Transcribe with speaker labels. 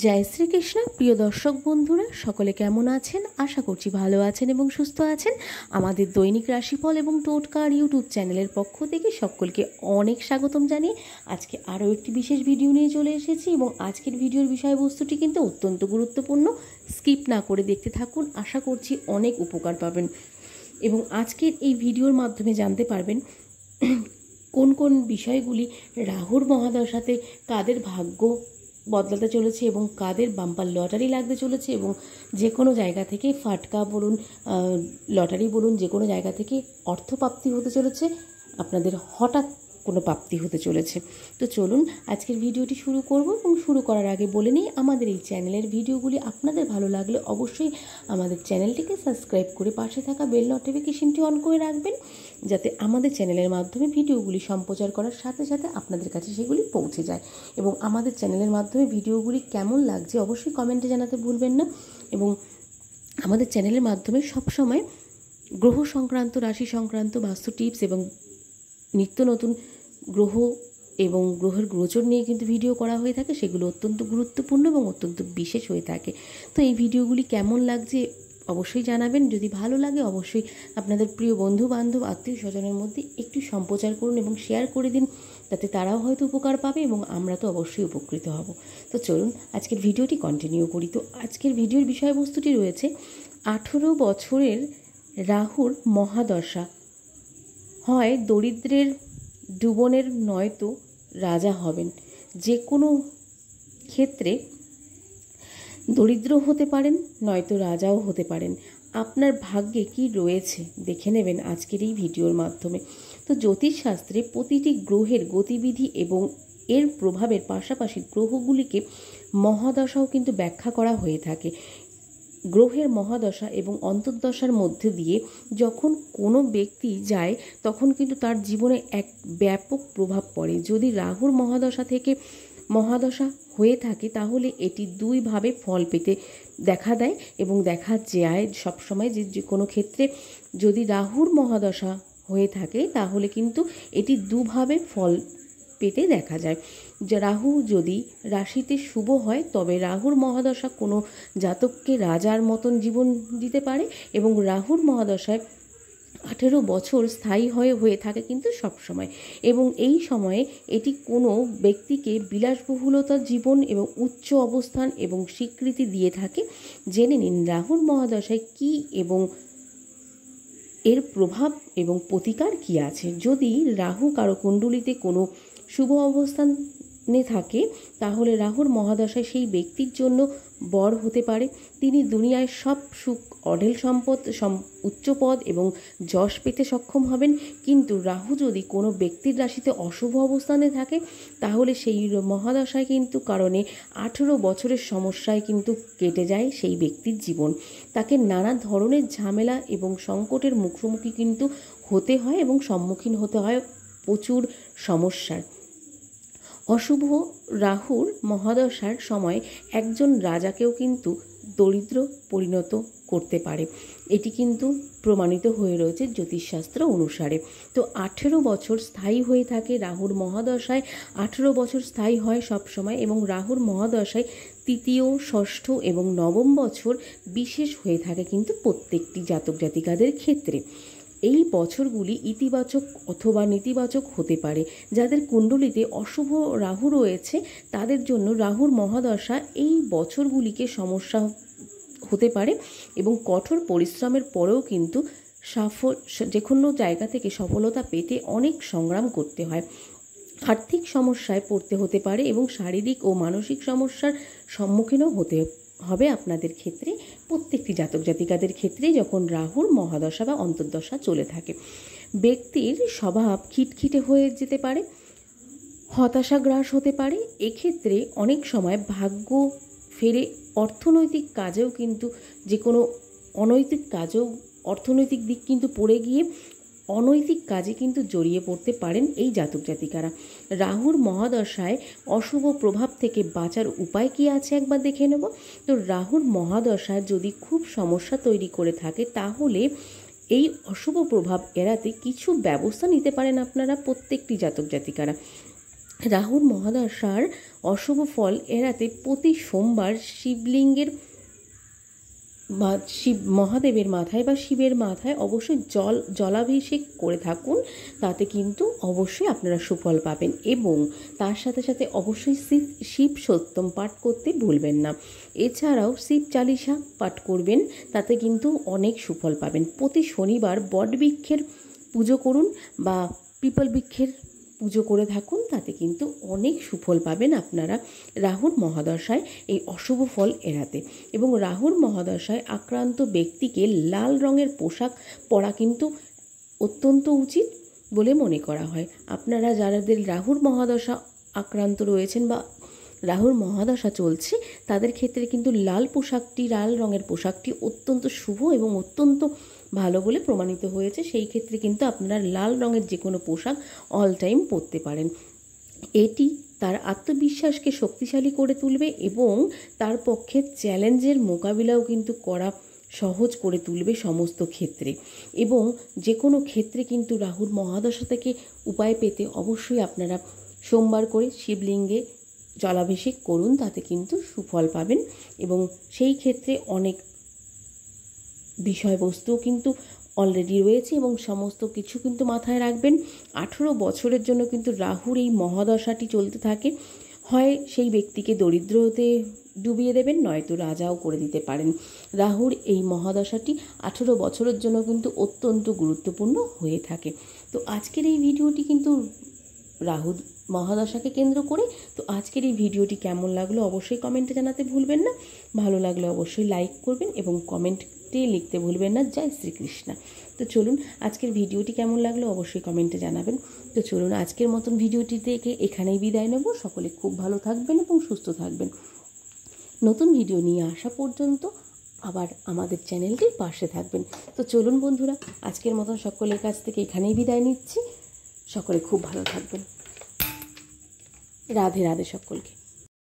Speaker 1: জয় শ্রীকৃষ্ণ। প্রিয় দর্শক বন্ধুরা সকলে কেমন আছেন? আশা করছি ভালো আছেন এবং সুস্থ আছেন। আমাদের দৈনিক রাশিফল এবং টোটকার ইউটিউব চ্যানেলের পক্ষ থেকে সকলকে অনেক স্বাগতম জানিয়ে আজকে আরও একটি বিশেষ ভিডিও নিয়ে চলে এসেছি এবং আজকের ভিডিওর বিষয়বস্তুটি কিন্তু অত্যন্ত গুরুত্বপূর্ণ। স্কিপ না করে দেখতে থাকুন, আশা করছি অনেক উপকার পাবেন এবং আজকের এই ভিডিওর মাধ্যমে জানতে পারবেন কোন কোন বিষয়গুলি রাহুর মহাদশাতে কাদের ভাগ্য বদলাতে চলেছে এবং কাদের বাম্পার লটারি লাগতে চলেছে এবং যে কোনো জায়গা থেকে ফাটকা বলুন, লটারি বলুন, যে কোনো জায়গা থেকে অর্থপ্রাপ্তি হতে চলেছে, আপনাদের হঠাৎ কোনো প্রাপ্তি হতে চলেছে। তো চলুন আজকের ভিডিওটি শুরু করব এবং শুরু করার আগে বলে নিই, আমাদের এই চ্যানেলের ভিডিওগুলি আপনাদের ভালো লাগলে অবশ্যই আমাদের চ্যানেলটিকে সাবস্ক্রাইব করে পাশে থাকা বেল নোটিফিকেশনটি অন করে রাখবেন, যাতে আমাদের চ্যানেলের মাধ্যমে ভিডিওগুলি সম্প্রচার করার সাথে সাথে আপনাদের কাছে সেগুলি পৌঁছে যায়। এবং আমাদের চ্যানেলের মাধ্যমে ভিডিওগুলি কেমন লাগছে অবশ্যই কমেন্টে জানাতে ভুলবেন না। এবং আমাদের চ্যানেলের মাধ্যমে সবসময় গ্রহ সংক্রান্ত, রাশি সংক্রান্ত, বাস্তু টিপস এবং নিত্য নতুন গ্রহ এবং গ্রহের গোচর নিয়ে কিন্তু ভিডিও করা হয়ে থাকে, সেগুলো অত্যন্ত গুরুত্বপূর্ণ এবং অত্যন্ত বিশেষ হয়ে থাকে। তো এই ভিডিওগুলি কেমন লাগছে অবশ্যই জানাবেন। যদি ভালো লাগে অবশ্যই আপনাদের প্রিয় বন্ধু বান্ধব, আত্মীয় স্বজনের মধ্যে একটু সম্প্রচার করুন এবং শেয়ার করে দিন, তাতে তারাও হয়তো উপকার পাবে এবং আমরা তো অবশ্যই উপকৃত হব। তো চলুন আজকের ভিডিওটি কন্টিনিউ করি। তো আজকের ভিডিওর বিষয়বস্তুটি রয়েছে 18 বছরের রাহুর মহাদশা হয় দরিদ্রের ডুবনের, নয়তো রাজা হবেন। যে কোনো ক্ষেত্রে দরিদ্র হতে পারেন, নয়তো রাজাও হতে পারেন। আপনার ভাগ্যে কি রয়েছে দেখে নেবেন আজকের এই ভিডিওর মাধ্যমে। তো জ্যোতিষশাস্ত্রে প্রতিটি গ্রহের গতিবিধি এবং এর প্রভাবের পাশাপাশি গ্রহগুলিকে মহাদশাও কিন্তু ব্যাখ্যা করা হয়ে থাকে। গ্রহের মহাদশা এবং অন্তর্দশার মধ্যে দিয়ে যখন কোনো ব্যক্তি যায় তখন কিন্তু তার জীবনে এক ব্যাপক প্রভাব পড়ে। যদি রাহুর মহাদশা হয়ে থাকে তাহলে এটি দুইভাবে ফল পেতে দেখা দেয় এবং দেখা যায় সবসময় যে কোনো ক্ষেত্রে যদি রাহুর মহাদশা হয়ে থাকে তাহলে কিন্তু এটি দুভাবে ফল পেতে দেখা যায়। যে রাহু যদি রাশিতে শুভ হয় তবে রাহুর মহাদশা কোনো জাতককে রাজার মতন জীবন দিতে পারে এবং রাহুর মহাদশায় 18 বছর স্থায়ী হয়ে থাকে কিন্তু সবসময়, এবং এই সময়ে এটি কোনো ব্যক্তিকে বিলাসবহুলতার জীবন এবং উচ্চ অবস্থান এবং স্বীকৃতি দিয়ে থাকে। জেনে নিন রাহুর মহাদশায় কী এবং এর প্রভাব এবং প্রতিকার কী আছে। যদি রাহু কারো কুণ্ডলিতে কোনো শুভ অবস্থানে থাকে তাহলে রাহুর মহাদশায় সেই ব্যক্তির জন্য বর হতে পারে। তিনি দুনিয়ায় সব সুখ, অঢেল সম্পদ, উচ্চ পদ এবং যশ পেতে সক্ষম হবেন। কিন্তু রাহু যদি কোনো ব্যক্তির রাশিতে অশুভ অবস্থানে থাকে তাহলে সেই মহাদশায় কিন্তু কারণে 18 বছরের সমস্যায় কিন্তু কেটে যায় সেই ব্যক্তির জীবন। তাকে নানা ধরনের ঝামেলা এবং সংকটের মুখোমুখি কিন্তু হতে হয় এবং সম্মুখীন হতে হয় প্রচুর সমস্যার। অশুভ রাহুর মহাদশার সময় একজন রাজাকেও কিন্তু দরিদ্র পরিণত করতে পারে। এটি কিন্তু প্রমাণিত হয়ে রয়েছে জ্যোতিষশাস্ত্র অনুসারে। তো 18 বছর স্থায়ী হয়ে থাকে রাহুর মহাদশায়, 18 বছর স্থায়ী হয় সবসময় এবং রাহুর মহাদশায় তৃতীয়, ষষ্ঠ এবং নবম বছর বিশেষ হয়ে থাকে কিন্তু প্রত্যেকটি জাতক জাতিকাদের ক্ষেত্রে। এই বছরগুলি ইতিবাচক অথবা নেতিবাচক হতে পারে। যাদের কুণ্ডলিতে অশুভ রাহু রয়েছে তাদের জন্য রাহুর মহাদশা এই বছরগুলিকে সমস্যা হতে পারে এবং কঠোর পরিশ্রমের পরেও কিন্তু যে কোনো জায়গা থেকে সফলতা পেতে অনেক সংগ্রাম করতে হয়। আর্থিক সমস্যায় পড়তে হতে পারে এবং শারীরিক ও মানসিক সমস্যার সম্মুখীনও হতে হবে আপনাদের ক্ষেত্রে, প্রত্যেকটি জাতক জাতিকাদের ক্ষেত্রে যখন রাহুর মহাদশা বা অন্তর্দশা চলে থাকে। ব্যক্তির স্বভাব খিটখিটে হয়ে যেতে পারে, হতাশা গ্রাস হতে পারে। এক্ষেত্রে অনেক সময় ভাগ্য ফেরে অর্থনৈতিক কাজেও কিন্তু যে কোনো অনৈতিক কাজেও অর্থনৈতিক দিক কিন্তু পড়ে গিয়ে অনৈতিক কাজে কিন্তু জড়িয়ে পড়তে পারেন এই জাতক জাতিকারা। রাহুর মহাদশায় অশুভ প্রভাব থেকে বাঁচার উপায় কী আছে একবার দেখে নেব। তো রাহুর মহাদশায় যদি খুব সমস্যা তৈরি করে থাকে তাহলে এই অশুভ প্রভাব এড়াতে কিছু ব্যবস্থা নিতে পারেন আপনারা প্রত্যেকটি জাতক জাতিকারা। রাহুর মহাদশার অশুভ ফল এড়াতে প্রতি সোমবার শিবলিঙ্গের শিব মহাদেবের মাথায় বা শিবের মাথায় অবশ্যই জলাভিষেক করে থাকুন, তাতে কিন্তু অবশ্যই আপনারা সুফল পাবেন। এবং তার সাথে সাথে অবশ্যই শিব সত্যম পাঠ করতে ভুলবেন না। এছাড়াও শিব চালিসা পাঠ করবেন, তাতে কিন্তু অনেক সুফল পাবেন। প্রতি শনিবার বটবৃক্ষের পুজো করুন বা পিপল বৃক্ষের পুজো করে থাকুন, তাতে কিন্তু অনেক সুফল পাবেন আপনারা রাহুর মহাদশায় এই অশুভ ফল এড়াতে। এবং রাহুর মহাদশায় আক্রান্ত ব্যক্তিকে লাল রঙের পোশাক পরা কিন্তু অত্যন্ত উচিত বলে মনে করা হয়। আপনারা যাদের রাহুর মহাদশা আক্রান্ত রয়েছেন বা রাহুর মহাদশা চলছে, তাদের ক্ষেত্রে কিন্তু লাল রঙের পোশাকটি অত্যন্ত শুভ এবং অত্যন্ত ভালো বলে প্রমাণিত হয়েছে। সেই ক্ষেত্রে কিন্তু আপনারা লাল রঙের যে কোনো পোশাক অল টাইম পরতে পারেন। এটি তার আত্মবিশ্বাসকে শক্তিশালী করে তুলবে এবং তার পক্ষে চ্যালেঞ্জের মোকাবিলাও কিন্তু করা সহজ করে তুলবে সমস্ত ক্ষেত্রে। এবং যে কোনো ক্ষেত্রে কিন্তু রাহুর মহাদশা থেকে উপায় পেতে অবশ্যই আপনারা সোমবার করে শিবলিঙ্গে জলাভিষেক করুন, তাতে কিন্তু সুফল পাবেন। এবং সেই ক্ষেত্রে অনেক বিষয়বস্তুও কিন্তু অলরেডি রয়েছে এবং সমস্ত কিছু কিন্তু মাথায় রাখবেন। 18 বছরের জন্য কিন্তু রাহুর এই মহাদশাটি চলতে থাকে। হয় সেই ব্যক্তিকে দরিদ্রতে ডুবিয়ে দেবেন, নয়তো রাজাও করে দিতে পারেন। রাহুর এই মহাদশাটি 18 বছরের জন্য কিন্তু অত্যন্ত গুরুত্বপূর্ণ হয়ে থাকে। তো আজকের এই ভিডিওটি কিন্তু রাহুর মহাদশাকে কেন্দ্র করে। তো আজকের এই ভিডিওটি কেমন লাগলো অবশ্যই কমেন্টে জানাতে ভুলবেন না। ভালো লাগলে অবশ্যই লাইক করবেন এবং কমেন্টে লিখতে ভুলবেন না জয় শ্রীকৃষ্ণ। তো চলুন, আজকের ভিডিওটি কেমন লাগলো অবশ্যই কমেন্টে জানাবেন। তো চলুন, আজকের মতন ভিডিওটি থেকে এখানেই বিদায় নেব। সকলে খুব ভালো থাকবেন এবং সুস্থ থাকবেন। নতুন ভিডিও নিয়ে আসা পর্যন্ত আবার আমাদের চ্যানেলটির পাশে থাকবেন। তো চলুন বন্ধুরা, আজকের মতন সকলের কাছ থেকে এখানেই বিদায় নিচ্ছি। সকলে খুব ভালো থাকবেন। রাধে রাধে সকলকে।